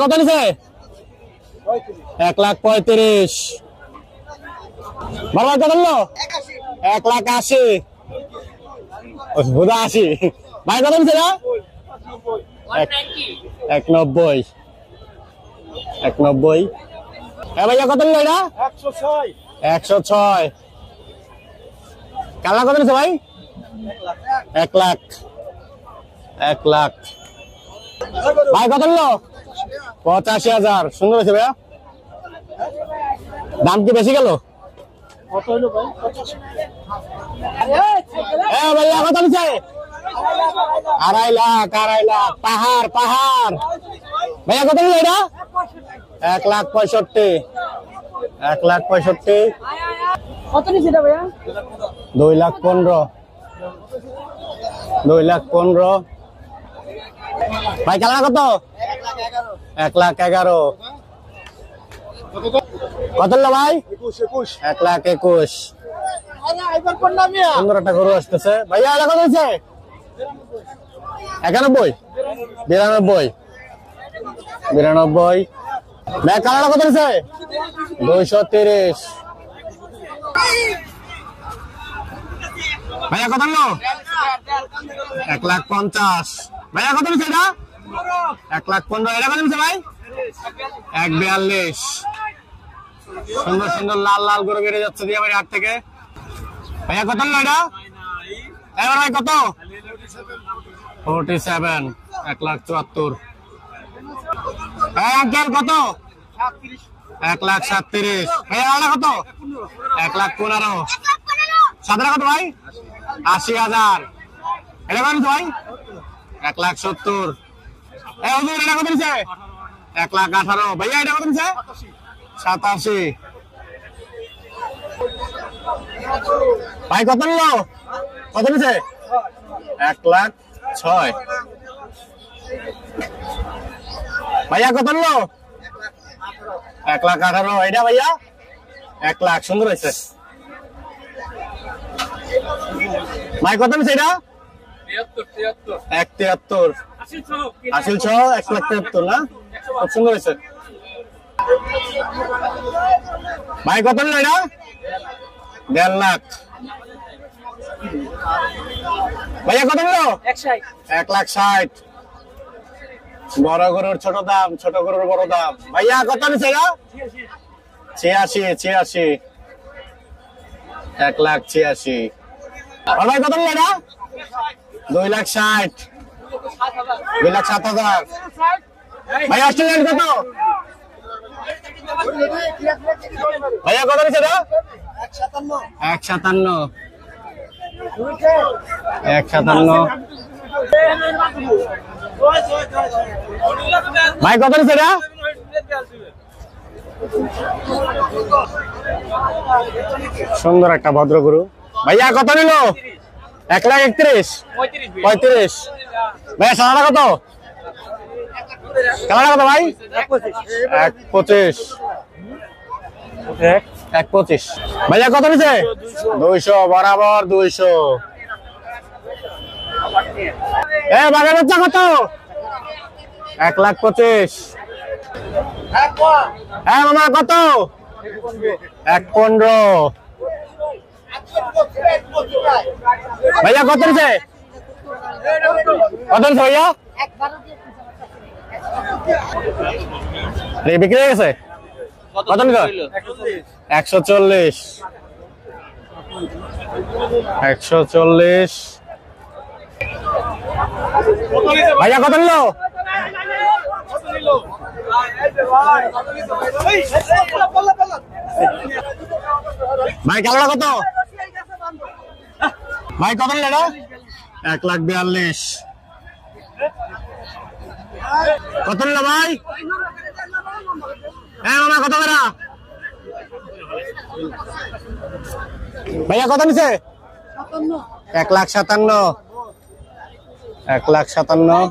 কত নিছে? 1,35,000। বড় কত নিল? 1,80,000। বুধা 80। ভাই কত নিছে না? 1,90,000। 1,90,000। হ্যাঁ ভাইয়া কত নিল এটা? 106। 106। কালা কত নিছে ভাই? 1 লাখ। 1 লাখ। ভাই কত নিল? 85,000। সুন্দর হয়েছে ভাইয়া। দাম কি বেশি গেল? কত হলো ভাই? 85। হ্যাঁ ভাইয়া কত নিছে? 2.5 লাখ। 2.5 লাখ। পাহাড় পাহাড়। ভাইয়া কত নিল এটা? 1,65,000। 1,65,000। কত নিছে এটা ভাইয়া? 2,15,000। 2,15,000। ভাই কালার কত? 1,11,000। কত হলো ভাই? 21। 1,21,000। এবার কোন নামিয়া? সুন্দর একটা গরু আসতেছে ভাইয়া। এটা কত হয়েছে? 91। 92। 92। ভাই কালারটা কত হয়েছে? 230। ভাইয়া কত হলো? 1,50,000। ভাইয়া কত হয়েছে এটা? 1,15,000। এটা কত হয়েছে ভাই? 1,42,000। সুন্দর সুন্দর লাল লাল গরু বেড়ে যাচ্ছে দিয়ে হাট থেকে। ভাইয়া কত হলো এটা? এবার ভাই কত? 47। 1,74,000। আঙ্কেল কত? 1,37,000। ভাইয়া এটা কত? 1,15,000। সাদা কত ভাই? 80,000। এটা কত ভাই? 1,70,000। এটা কত নিচ্ছে? 1,18,000। ভাইয়া এটা কত নিচ্ছে? 87। ভাই কত নিল? কত নিচ্ছে? 1,06,000। ভাইয়া কত নিল? 1,18,000। এটা ভাইয়া 1 লাখ। সুন্দর হয়েছে ভাই। কত নিচ্ছে এটা? 1,73,000। আসিল সহ 1,73,000 না? খুব সুন্দর হয়েছে ভাই। কত নিল এটা? 1.5 লাখ। ভাইয়া কত নিল? 1,60,000। বড় গরুর ছোট দাম, ছোট গরুর বড় দাম। ভাইয়া কত নিচ্ছে এটা? 86। 1,86,000। ভাই কত নিল এটা? 2,60,000। 2,07,000। ভাই অস্ট্রেলিয়ান কত? ভাইয়া কত নিচ্ছে এটা? 1,57। 1,57। ভাই কত নিচ্ছে এটা? সুন্দর একটা ভদ্র গরু। ভাইয়া কত নিল? 1,31,000। 35। ভাইয়া সাদাটা কত? কালারটা কত ভাই? 1,25। 1,25। ভাইয়া কত নিচ্ছে? 200। বরাবর 200। বাঘের বাচ্চা কত? 1,25,000। হ্যাঁ মামা কত? 1,15,000। ভাইয়া কত নিচ্ছে? কত নিচ্ছে ভাইয়া? বিক্রি হয়ে গেছে? কত নিল? 140। 140। ভাইয়া কত নিল? ভাই কালোটা কত? ভাই কত নিল এটা? 1,42,000। কত নিল ভাই? হ্যাঁ মামা কত বেড়া? ভাইয়া কত নিছে? 1,57,000। 1,57,000।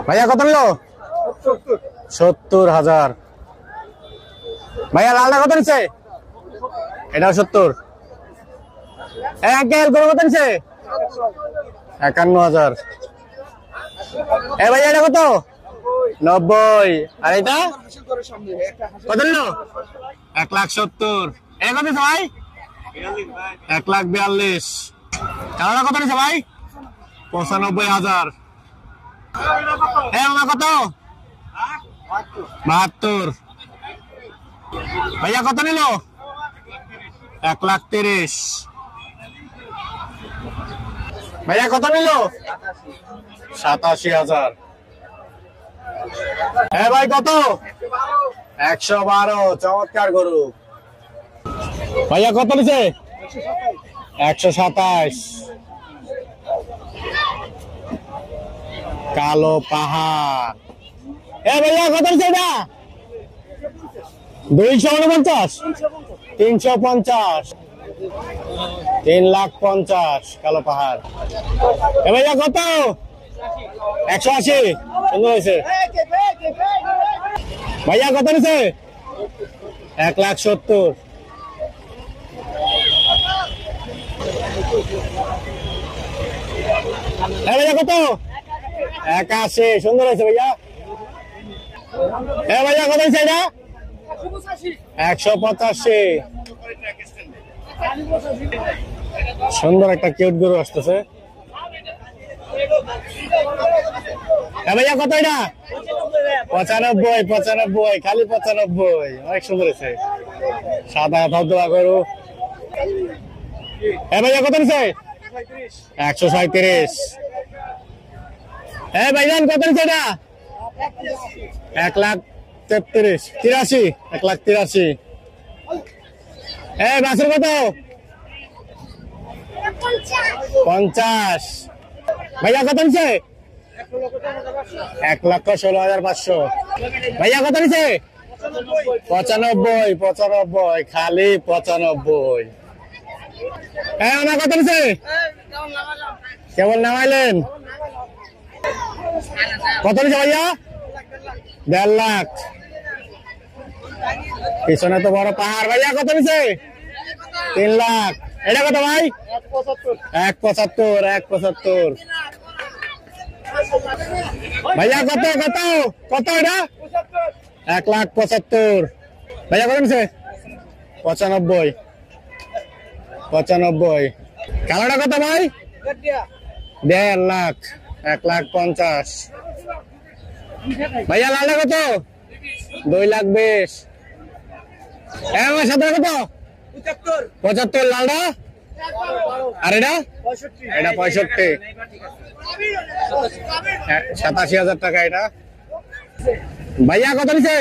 ভাইয়া কত নিল? 70,000। ভাইয়া লালটা কত নিচ্ছে? এটাও 70। আঙ্কেল কত নিচ্ছে? 51,000। এ ভাই এটা কত? 90। আর এটা কত নিল? 1,70,000। এ কত দিছে ভাই? 1,42,000। কালোটা কত নিছে ভাই? 95,000। এ মামা কত? 72। ভাইয়া কত নিল? 1,30,000। ভাইয়া কত নিল? 87,000। হ্যাঁ ভাই কত? 112। চমৎকার গরু। ভাইয়া কত নিছে? 127। কালো পাহাড়। এ ভাইয়া কত নিছে এটা? 249। 350। 3,50,000 কালো পাহাড়। এ ভাইয়া কত? 180। সুন্দর হয়েছে। ভাইয়া কত নিছে? 1,70,000। ভাইয়া কত? 81। সুন্দর হয়েছে ভাইয়া। হ্যাঁ ভাইয়া কত হয়েছে এটা? 185। সুন্দর একটা কিউট গরু আসতেছে। ভাইয়া কত এটা? 95। 95। খালি 95। অনেক সুন্দর হয়েছে। সাদা ধবধবা গরু। ভাইয়া কত নিছে? 137। ভাইজান কত নিছে এটা? 1,33,000। 83। 1,83,000। বাছুর কত? 50। ভাইয়া কত নিছে? 1,16,500। ভাইয়া কত নিছে? 95। 95। খালি 95। আমার কত নিছে? কেমন নামাইলেন? কত নিছে ভাইয়া? 1.5 লাখ। পিছনে তো বড় পাহাড়। ভাইয়া কত নিছে? 3 লাখ। এটা কত ভাই? 1,75। 1,75। ভাইয়া কত কত কত এটা? 1,75,000। ভাইয়া কত নিছে? 95। 95। কালোটা কত ভাই? 1.5 লাখ। 1,50,000। ভাইয়া লালটা কত? 2,20,000। আমার সাথে কত? 75 লালটা। আর এটা? এটা 65। 87,000 টাকা এটা। ভাইয়া কত নিছে?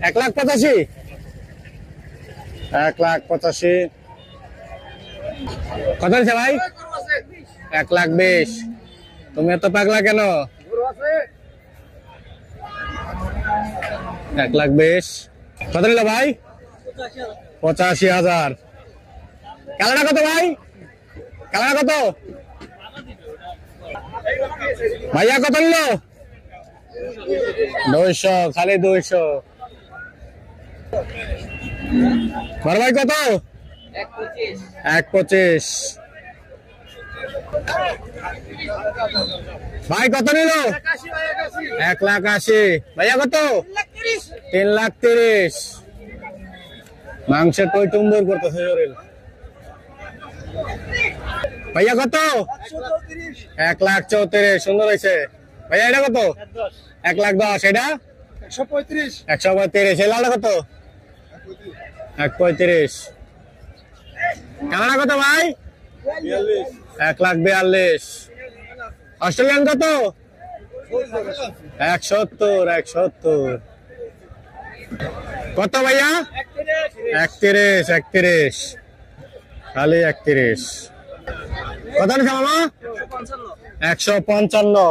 1,85,000। 1,85,000। কত নিছে ভাই? 1,20,000। তুমি এত পাগলা কেন? 1,20,000। কত নিল ভাই? 85,000। কালারটা কত ভাই? কালার কত? ভাইয়া কত নিল? 200। খালি 200। বড় ভাই কত? 1,25,000। ভাই কত নিল? 1,80,000। ভাইয়া কত? 3,30,000। মাংসের টই টুম্বর করতেছে শরীর। ভাইয়া কত? 1,34,000। সুন্দর হয়েছে। ভাইয়া এটা কত? 1,10,000। এটা 135। 135। এই লালটা কত? 1,35,000। কানাডা কত ভাই? 1,42,000। অস্ট্রেলিয়ান কত? 170। কত ভাইয়া? 31। খালি 31। কত নিছে মামা? 155।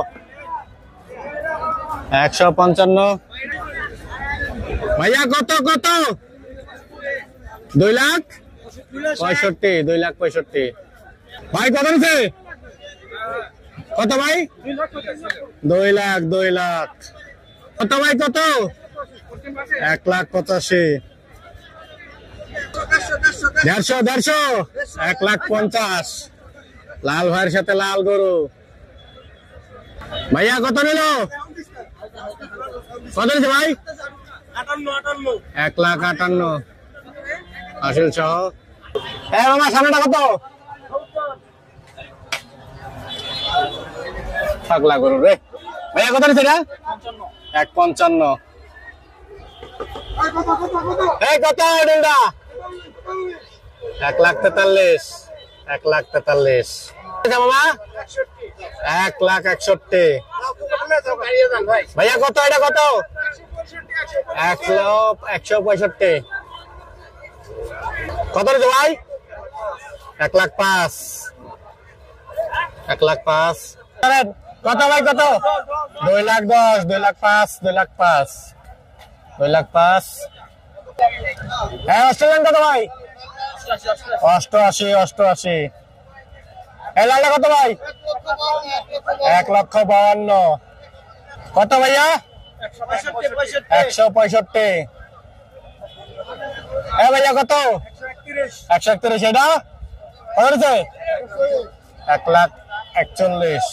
155। ভাইয়া কত কত? 2 লাখ 65। 2 লাখ 65। ভাই কত নিছে? কত ভাই? 2 লাখ। 2 লাখ। কত ভাই কত? 1,85,000। 150। 1,50,000। লাল ভাইয়ের সাথে লাল গরু। ভাইয়া কত নিল? কত নিচ্ছে ভাই? 1,58,000 আসল সহ। মামা সামনেটা কত? পাগলা গরু রে। ভাইয়া কত নিচ্ছে এটা? 1,55,000। কত ডিলটা? 1,43,000। 1,43,000 মামা। 1,61,000। ভাইয়া কত এটা কত? 1,65,000। কত নিচ্ছে ভাই? 1,05,000। 1,05,000। কত ভাই কত? 2,10,000। 2,05,000। 2,05,000। 2,05,000। অস্ট্রেলিয়ান কত ভাই? 88,000। 88,000। লালটা কত ভাই? 1,52,000। কত ভাইয়া? 165। ভাইয়া কত? 131। এটা কত হচ্ছে? 1,41,000।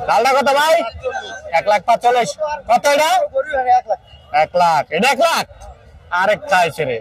লালটা কত ভাই? 1,45,000। কত এটা? 1 লাখ। এটা 1 লাখ আরেক চাইছে রে।